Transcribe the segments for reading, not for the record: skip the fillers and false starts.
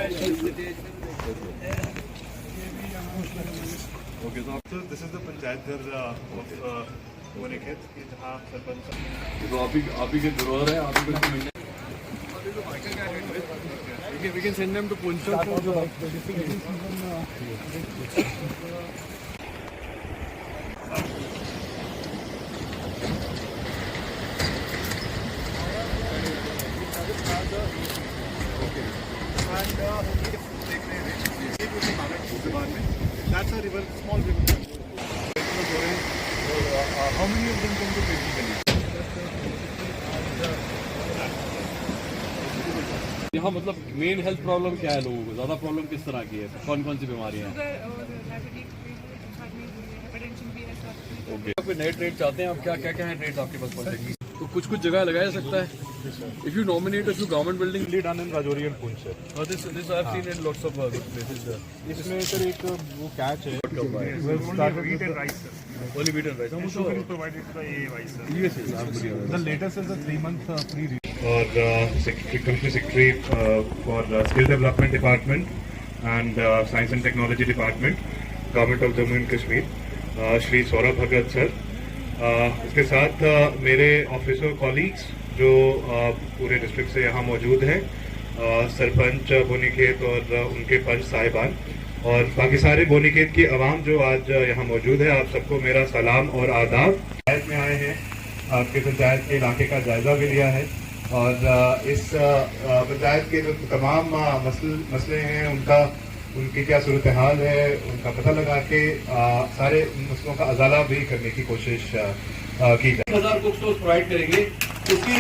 Okay, तो this is the panchayat घर of बोनीखेत जहाँ सरपंच तो आप ही के धरोहर है। आप ही को we can send them to Punchak for the that's a river, small river. How many of them come to basically? यहाँ मतलब मेन हेल्थ प्रॉब्लम क्या है लोगों को? ज्यादा प्रॉब्लम किस तरह की है? कौन कौन सी बीमारियाँ हैं? ओके, नए ट्रेड चाहते हैं आप? क्या क्या क्या है ट्रेड आपके पास पहुंचेगी? तो कुछ कुछ जगह लगाया जा सकता है। If you nominate a few government building, only done in Rajouri and Poonch sir. This I have seen in lots of places. इसमें सर एक वो कैच है। Only wheat and rice. Only wheat and rice. How much is provided to the AAY sir? Yes, yes. The latest is a 3-month free. और company secretary for skill development department and science and technology department government of Jammu and Kashmir Shri Saurabh Bhagat sir. इसके साथ मेरे officer colleagues जो पूरे district से यहाँ मौजूद हैं, सरपंच बोनीखेत और उनके पंच साहिबान और बाकी सारे बोनीखेत की आवाम जो आज यहाँ मौजूद है, आप सबको मेरा सलाम और आदाब। पंचायत में आए हैं, आपके पंचायत के इलाके का जायजा भी लिया है और इस पंचायत के जो तमाम मसले हैं उनकी क्या सूरत हाल है उनका पता लगा के सारे मसलों का अजाला भी करने की कोशिश की जाए। 1000 कुक स्टोर्स प्रोवाइड करेंगे, उसकी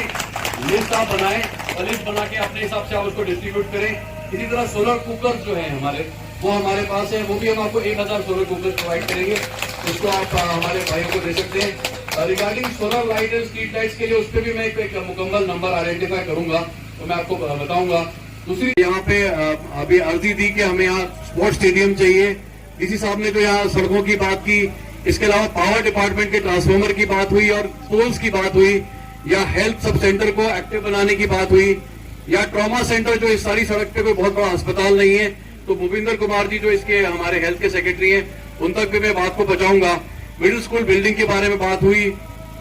लिस्ट आप बनाएं और लिस्ट बना के अपने हिसाब से आप उसको डिस्ट्रीब्यूट करें। इसी तरह सोलर कुकर जो है हमारे, वो हमारे पास है, वो भी हम आपको 1000 सोलर कुकर प्रोवाइड करेंगे, उसको आप हमारे भाइयों को दे सकते हैं। Regarding solar light and street lights के लिए उस पर भी मैं एक मुकम्मल नंबर आइडेंटिफाई करूंगा तो मैं आपको बताऊंगा। दूसरी यहाँ पे अभी अर्जी दी कि हमें यहाँ स्पोर्ट्स स्टेडियम चाहिए। डीसी साहब ने तो यहाँ सड़कों की बात की, इसके अलावा पावर डिपार्टमेंट के ट्रांसफार्मर की बात हुई और पोल्स की बात हुई, या हेल्थ सब सेंटर को एक्टिव बनाने की बात हुई, या ट्रॉमा सेंटर जो इस सारी सड़क पे कोई बहुत बड़ा अस्पताल नहीं है, तो भूपिंदर कुमार जी जो इसके हमारे हेल्थ के सेक्रेटरी हैं उन तक भी मैं बात को पहुंचाऊंगा। मिडिल स्कूल बिल्डिंग के बारे में बात हुई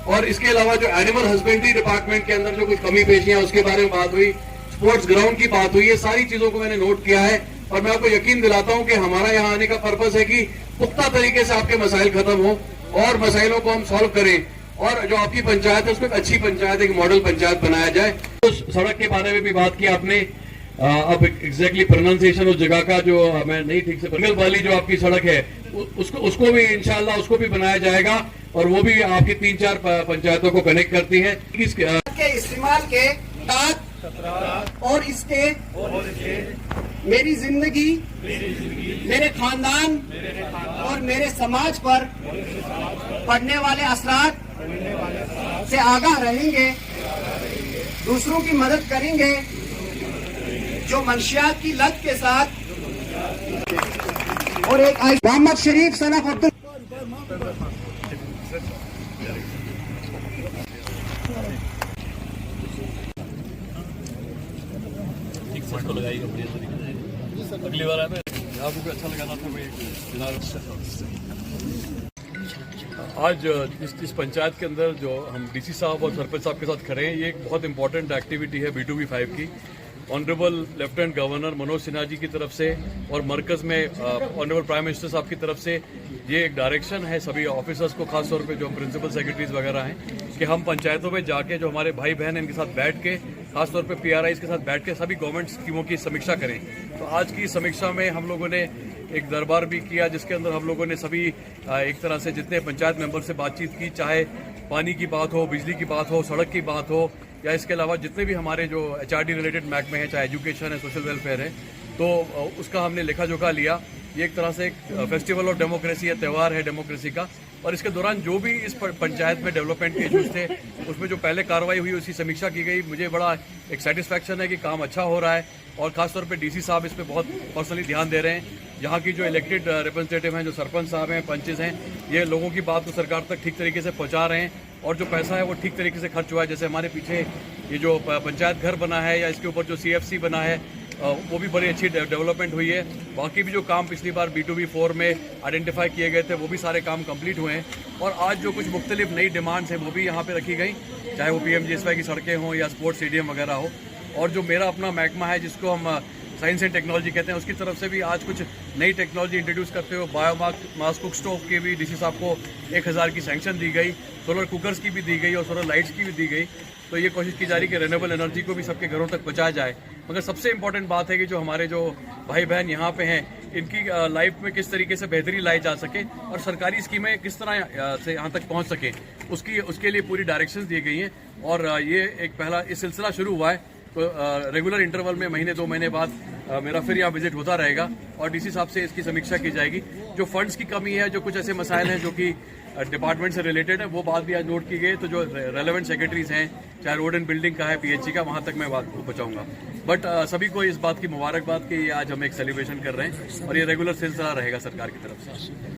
और इसके अलावा जो एनिमल हस्बेंड्री डिपार्टमेंट के अंदर जो कुछ कमी पेशियां उसके बारे में बात हुई, स्पोर्ट्स ग्राउंड की बात हुई। ये सारी चीजों को मैंने नोट किया है और मैं आपको यकीन दिलाता हूं कि हमारा यहाँ आने का पर्पस है कि पुख्ता तरीके से आपके मसाइल खत्म हो और मसाइलों को हम सॉल्व करें और जो आपकी पंचायत है उसको एक अच्छी पंचायत, एक मॉडल पंचायत बनाया जाए। तो सड़क के बारे में भी बात की आपने, अब एग्जैक्टली प्रोनाउंसिएशन उस जगह का जो मैं नहीं ठीक से, बंगल वाली जो आपकी सड़क है उसको भी इंशाल्लाह उसको भी बनाया जाएगा और वो भी आपकी 3-4 पंचायतों को कनेक्ट करती है। के इस्तेमाल के और इसके मेरी जिंदगी, मेरे खानदान और मेरे समाज पर पड़ने वाले असरात से आगाह रहेंगे, दूसरों की मदद करेंगे जो मंशियात की लत के साथ, और एक मोहम्मद शरीफ सन ऑफ अब्दुल को लगाएगा बढ़िया तरीके से। अगली बार आए आपको अच्छा लगाना था आज इस पंचायत के अंदर जो हम डीसी साहब और सरपंच साहब के साथ खड़े हैं, ये एक बहुत इंपॉर्टेंट एक्टिविटी है B2B5 की। Honourable lieutenant governor Manoj Sinha ji की तरफ से और मरकज में ऑनरेबल प्राइम मिनिस्टर साहब की तरफ से ये एक डायरेक्शन है सभी ऑफिसर्स को, खासतौर पे जो प्रिंसिपल सेक्रेटरीज वगैरह हैं, कि हम पंचायतों में जाके जो हमारे भाई बहन हैं इनके साथ बैठ के, खासतौर पे PRIs के साथ बैठ के सभी गवर्नमेंट स्कीमों की समीक्षा करें। तो आज की समीक्षा में हम लोगों ने एक दरबार भी किया जिसके अंदर हम लोगों ने सभी एक तरह से जितने पंचायत मेंबर से बातचीत की, चाहे पानी की बात हो, बिजली की बात हो, सड़क की बात हो, या इसके अलावा जितने भी हमारे जो HRD रिलेटेड महकमे हैं, चाहे एजुकेशन है, सोशल वेलफेयर है, तो उसका हमने लेखा जोखा लिया। ये एक तरह से एक फेस्टिवल ऑफ डेमोक्रेसी है, त्यौहार है डेमोक्रेसी का। और इसके दौरान जो भी इस पंचायत में डेवलपमेंट के इश्यूज थे उसमें जो पहले कार्रवाई हुई उसकी समीक्षा की गई। मुझे बड़ा एक सेटिस्फैक्शन है कि काम अच्छा हो रहा है और खासतौर पे डीसी साहब इस पे बहुत पर्सनली ध्यान दे रहे हैं। यहाँ की जो इलेक्टेड रिप्रेजेंटेटिव हैं, जो सरपंच साहब हैं, पंचेस हैं, ये लोगों की बात को सरकार तक ठीक तरीके से पहुँचा रहे हैं और जो पैसा है वो ठीक तरीके से खर्च हुआ है। जैसे हमारे पीछे ये जो पंचायत घर बना है या इसके ऊपर जो CFC बना है वो भी बड़ी अच्छी डेवलपमेंट हुई है। बाकी भी जो काम पिछली बार B2B4 में आइडेंटिफाई किए गए थे वो भी सारे काम कंप्लीट हुए हैं। और आज जो कुछ मुख्तलिफ नई डिमांड्स हैं वो भी यहाँ पे रखी गई, चाहे वो PMGSY की सड़कें हों या स्पोर्ट्स स्टेडियम वगैरह हो। और जो मेरा अपना महकमा है जिसको हम साइंस एंड टेक्नोलॉजी कहते हैं, उसकी तरफ से भी आज कुछ नई टेक्नोलॉजी इंट्रोड्यूस करते हुए बायोमास कुक स्टोव की भी DC साहब को 1000 की सैंक्शन दी गई, सोलर कुकर्स की भी दी गई और सोलर लाइट्स की भी दी गई। तो ये कोशिश की जा रही है कि रिन्यूएबल एनर्जी को भी सबके घरों तक पहुंचाया जाए। मगर सबसे इंपॉर्टेंट बात है कि जो हमारे जो भाई बहन यहाँ पे हैं, इनकी लाइफ में किस तरीके से बेहतरी लाई जा सके और सरकारी स्कीमें किस तरह से यहाँ तक पहुँच सके, उसके लिए पूरी डायरेक्शंस दी गई हैं। और ये एक पहला इस सिलसिला शुरू हुआ है, तो रेगुलर इंटरवल में महीने 2 महीने बाद मेरा फिर यहाँ विजिट होता रहेगा और DC साहब से इसकी समीक्षा की जाएगी। जो फंड्स की कमी है, जो कुछ ऐसे मसाइल हैं जो कि डिपार्टमेंट से रिलेटेड है, वो बात भी आज नोट की गई। तो जो रेलेवेंट सेक्रेटरीज हैं, चाहे रोड एंड बिल्डिंग का है, PHE का, वहाँ तक मैं बात को पहुँचाऊंगा। बट सभी को इस बात की मुबारकबाद कि ये आज हम एक सेलिब्रेशन कर रहे हैं और ये रेगुलर सिलसिला रहेगा सरकार की तरफ से।